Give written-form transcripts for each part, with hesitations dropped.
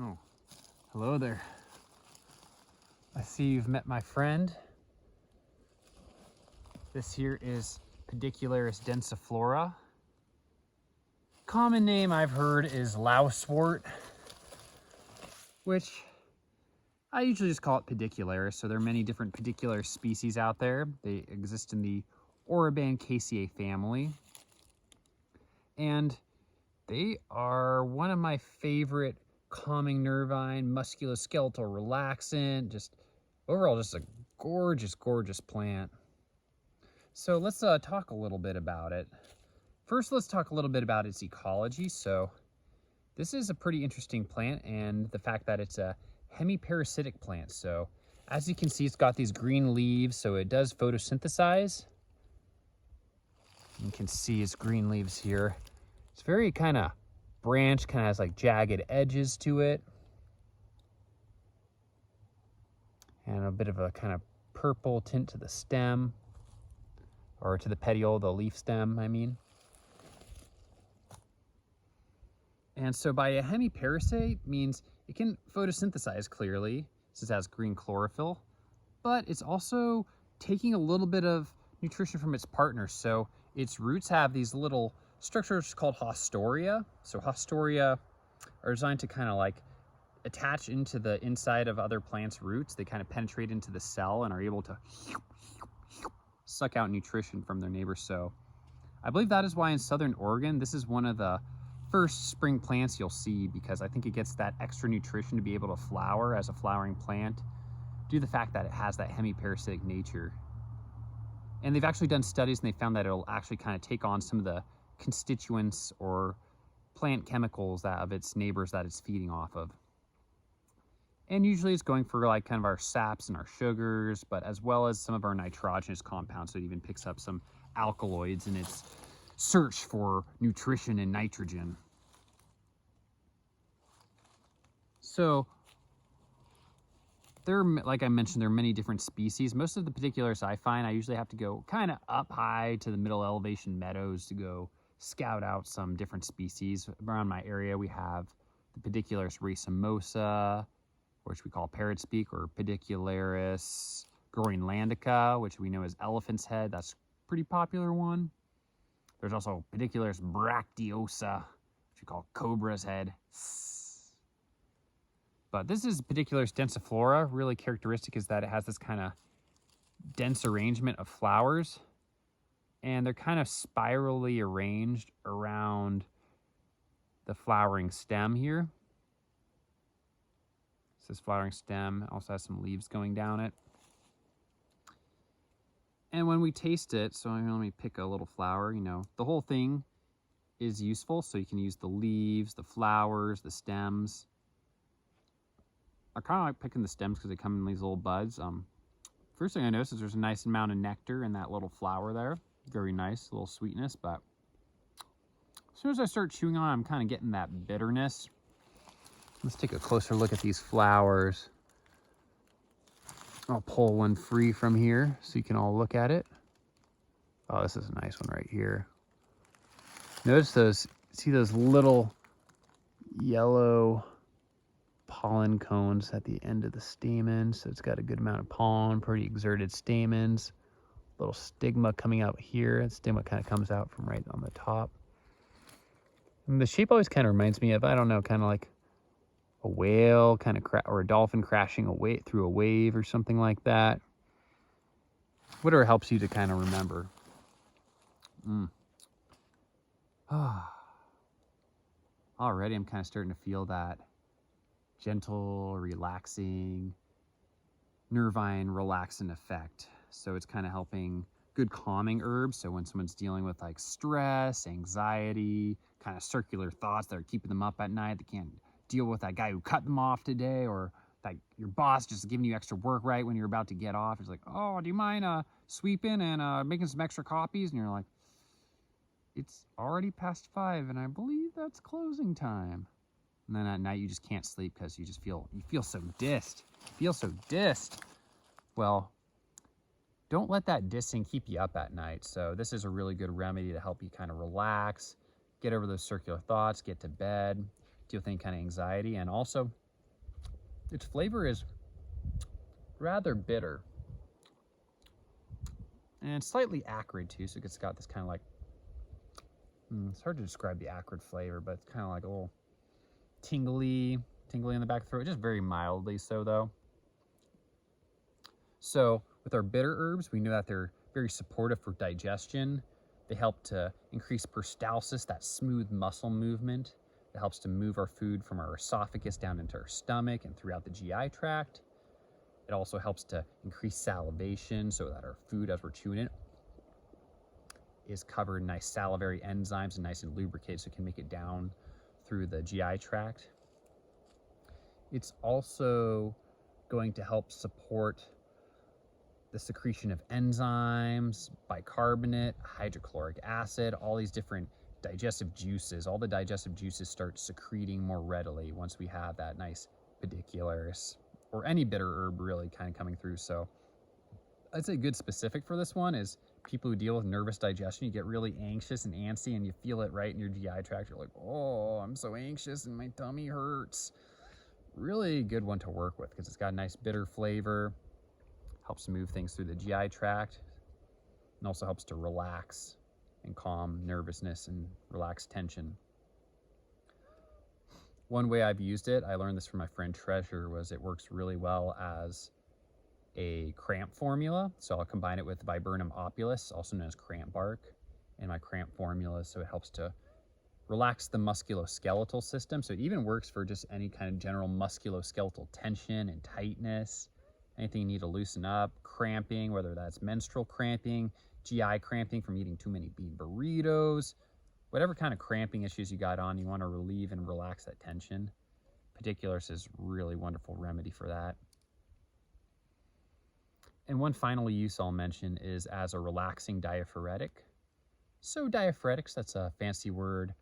Oh, hello there. I see you've met my friend. This here is Pedicularis densiflora. Common name I've heard is lousewort, which I usually just call it Pedicularis. So there are many different Pedicularis species out there. They exist in the Orobancaceae family. And they are one of my favorite calming nervine, musculoskeletal relaxant, just overall just a gorgeous, gorgeous plant. So let's talk a little bit about it. First, let's talk a little bit about its ecology. So this is a pretty interesting plant, and the fact that it's a hemiparasitic plant. So as you can see, it's got these green leaves, so it does photosynthesize. You can see its green leaves here. It's very kind of branched, kind of has like jagged edges to it. And a bit of a kind of purple tint to the stem, or to the petiole, the leaf stem, I mean. And so by a hemiparasite means it can photosynthesize clearly, since it has green chlorophyll, but it's also taking a little bit of nutrition from its partner. So its roots have these little structures called haustoria. So haustoria are designed to kind of like attach into the inside of other plants' roots. They kind of penetrate into the cell and are able to suck out nutrition from their neighbors. So I believe that is why in Southern Oregon, this is one of the first spring plants you'll see, because I think it gets that extra nutrition to be able to flower as a flowering plant due to the fact that it has that hemiparasitic nature. And they've actually done studies, and they found that it'll actually kind of take on some of the constituents or plant chemicals that of its neighbors that it's feeding off of. And usually it's going for like kind of our saps and our sugars, but as well as some of our nitrogenous compounds. So it even picks up some alkaloids in its search for nutrition and nitrogen. So there, like I mentioned, there are many different species. Most of the Pedicularis I find, I usually have to go kind of up high to the middle elevation meadows to go scout out some different species. Around my area, we have the Pedicularis racemosa, which we call parrot speak, or Pedicularis groenlandica, which we know as elephant's head. That's a pretty popular one. There's also Pedicularis bracteosa, which we call cobra's head. But this is Pedicularis densiflora. Really characteristic is that it has this kind of dense arrangement of flowers, and they're kind of spirally arranged around the flowering stem here. This flowering stem also has some leaves going down it. And when we taste it, so let me pick a little flower, the whole thing is useful. So you can use the leaves, the flowers, the stems. I kind of like picking the stems because they come in these little buds. First thing I notice is there's a nice amount of nectar in that little flower there. Very nice, little sweetness, but as soon as I start chewing on it, I'm kind of getting that bitterness. Let's take a closer look at these flowers. I'll pull one free from here so you can all look at it. Oh, this is a nice one right here. Notice those, see those little yellow pollen cones at the end of the stamen. So it's got a good amount of pollen, pretty exerted stamens. Little stigma coming out here. The stigma kind of comes out from right on the top. And the shape always kind of reminds me of, I don't know, kind of like a whale kind of or a dolphin crashing through a wave or something like that. Whatever helps you to kind of remember. Already I'm kind of starting to feel that gentle, relaxing, nervine relaxant effect. So it's kind of helping, good calming herbs. So when someone's dealing with like stress, anxiety, kind of circular thoughts that are keeping them up at night, they can't deal with that guy who cut them off today, or like your boss just giving you extra work right when you're about to get off. It's like, oh, do you mind sweeping and making some extra copies? And you're like, it's already past 5 and I believe that's closing time. And then at night you just can't sleep because you feel so dissed. Well, don't let that dissing keep you up at night. So this is a really good remedy to help you kind of relax, get over those circular thoughts, get to bed, deal with any kind of anxiety. And also Its flavor is rather bitter. And slightly acrid too, so it's got this kind of like, it's hard to describe the acrid flavor, but it's kind of like a little tingly in the back of the throat, just very mildly so though. So with our bitter herbs, we know that they're very supportive for digestion. They help to increase peristalsis, that smooth muscle movement. It helps to move our food from our esophagus down into our stomach and throughout the GI tract. It also helps to increase salivation so that our food, as we're chewing it, is covered in nice salivary enzymes and nice and lubricated so it can make it down through the GI tract. It's also going to help support the secretion of enzymes, bicarbonate, hydrochloric acid, all these different digestive juices. All the digestive juices start secreting more readily once we have that nice Pedicularis, or any bitter herb really kind of coming through. So I'd say good specific for this one is people who deal with nervous digestion. You get really anxious and antsy and you feel it right in your GI tract. You're like, oh, I'm so anxious and my tummy hurts. Really good one to work with because it's got a nice bitter flavor, helps move things through the GI tract, and also helps to relax and calm nervousness and relax tension. One way I've used it, I learned this from my friend Treasure, was it works really well as a cramp formula. So I'll combine it with Viburnum opulus, also known as cramp bark, in my cramp formula. So it helps to relax the musculoskeletal system. So it even works for just any kind of general musculoskeletal tension and tightness, anything you need to loosen up, cramping, whether that's menstrual cramping, GI cramping from eating too many bean burritos, whatever kind of cramping issues you got on, you want to relieve and relax that tension. Pedicularis is really wonderful remedy for that. And one final use I'll mention is as a relaxing diaphoretic. So diaphoretics, that's a fancy word.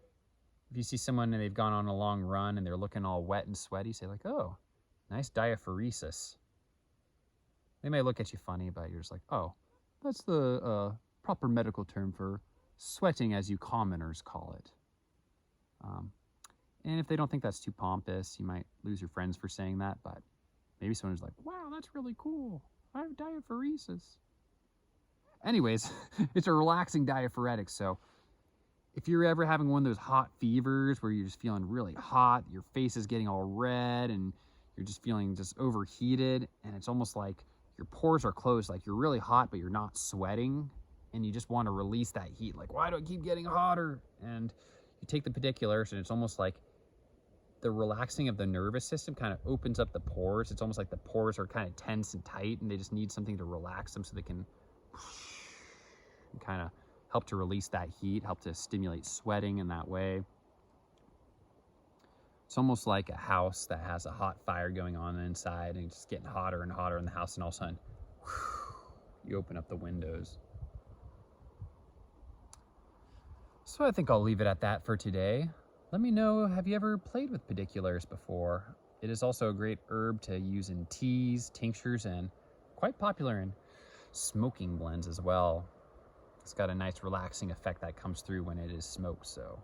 If you see someone and they've gone on a long run and they're looking all wet and sweaty, say like, oh, nice diaphoresis. They may look at you funny, but you're just like, oh, that's the proper medical term for sweating, as you commoners call it. And if they don't think that's too pompous, you might lose your friends for saying that, but maybe someone who's like, wow, that's really cool. I have diaphoresis. Anyways, it's a relaxing diaphoretic, so if you're ever having one of those hot fevers where you're just feeling really hot, your face is getting all red, and you're just feeling just overheated, and it's almost like your pores are closed, like you're really hot, but you're not sweating, and you just want to release that heat, like, why do I keep getting hotter? And you take the Pedicularis, and it's almost like the relaxing of the nervous system kind of opens up the pores. It's almost like the pores are kind of tense and tight, and they just need something to relax them so they can kind of help to release that heat, help to stimulate sweating in that way. It's almost like a house that has a hot fire going on inside, and it's just getting hotter and hotter in the house, and all of a sudden, you open up the windows. So I think I'll leave it at that for today. Let me know, have you ever played with Pedicularis before? It is also a great herb to use in teas, tinctures, and quite popular in smoking blends as well. It's got a nice relaxing effect that comes through when it is smoked. So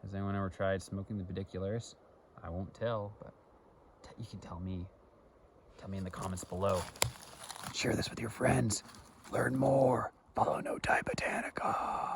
has anyone ever tried smoking the Pedicularis? I won't tell, but you can tell me. Tell me in the comments below. Share this with your friends. Learn more. Follow No Type Botanica.